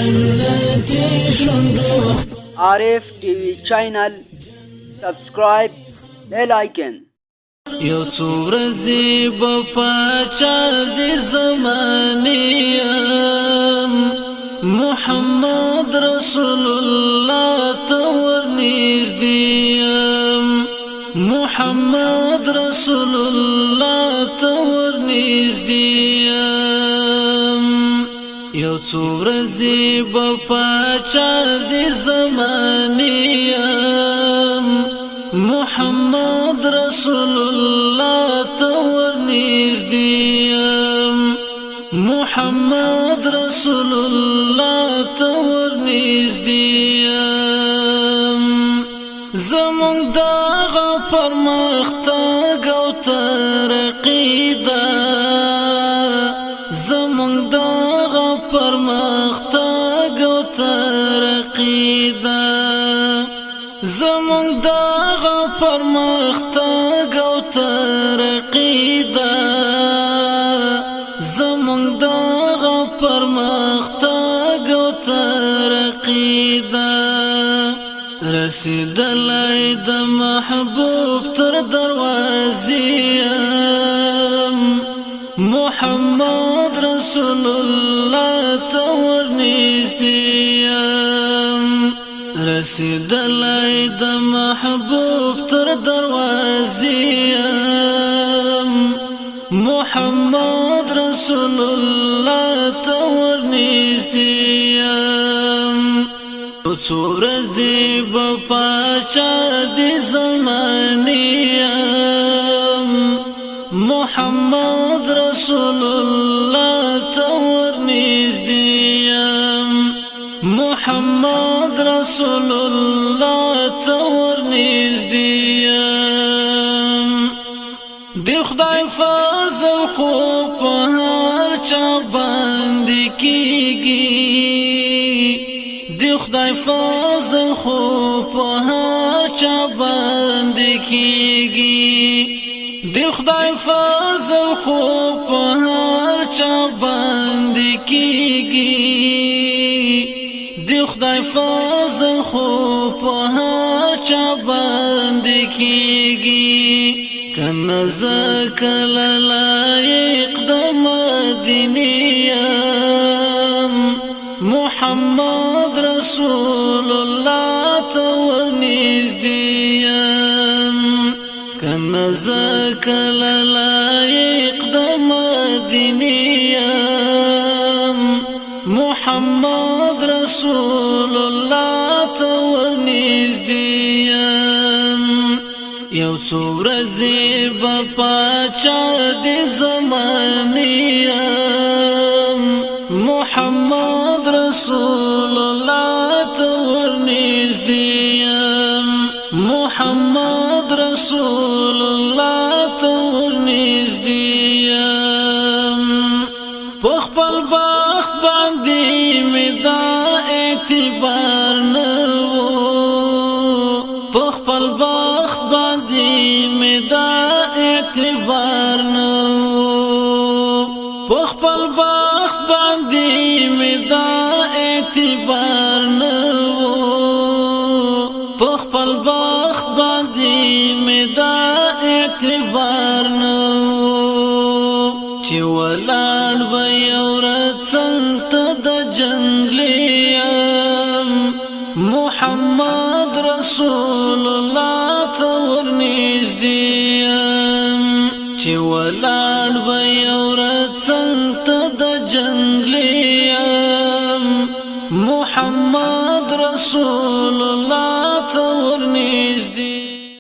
جنتی شندو Arif TV Channel سبسکرايب بیل آیکن یو څو ورځې به پاچا د زمانې محمد رسول الله ته ورنږدې یم محمد رسول الله ته ورنږدې یم یو څو ورځې به پاچا د زمانې محمد رسول الله ته ورنږدې یم محمد رسول الله ته ورنږدې یم زموږ دغه پرمختګ او ترقي ده زموږ دغه پرمختګ او ترقي ده زموږ دغه پرمختګ او ترقي ده زموږ دغه پرمختګ او ترقي ده رسیدلای د محبوب تر دروازې محمد رسول الله ته ورنږدې یم رسیدلای د محبوب تر دروازې محمد رسول الله ته ورنږدې یم څو ورځې به پاچا د زمانې محمد رسول الله ته ورنږدې یم محمد رسول الله ته ورنږدې یم د خدای فضل خو په هر چا باندې کېږي د خدای فضل خو په هر چا باندې کېږي د خدای فضل خو په هر چا باندې کېږي د خدای فضل خو په هر چا باندې کېږي کنه زکل لایق د مدینې محمد رسول الله ته ورنږدې یم کنه زکل لایق د مدینې محمد رسول الله ته ورنږدې یم یو څو ورځې به پاچا د زمانې محمد رسول الله ته ورنږدې یم محمد رسول الله ته ورنږدې یم په خپل بخت باندې مې دا اعتبار نه و په خپل بخت باندې مې دا اعتبار نه و په خپل بخت باندې مې دا اعتبار نه و په خپل بخت باندې مې دا اعتبار نه و چې ولاړ به یو ورځ څنګ ته د جنګلیم محمد رسول الله ته ورنږدې یم چې ولاړ به یو ورځ څنګ ته د جنګلیم محمد رسول الله ته ورنږدې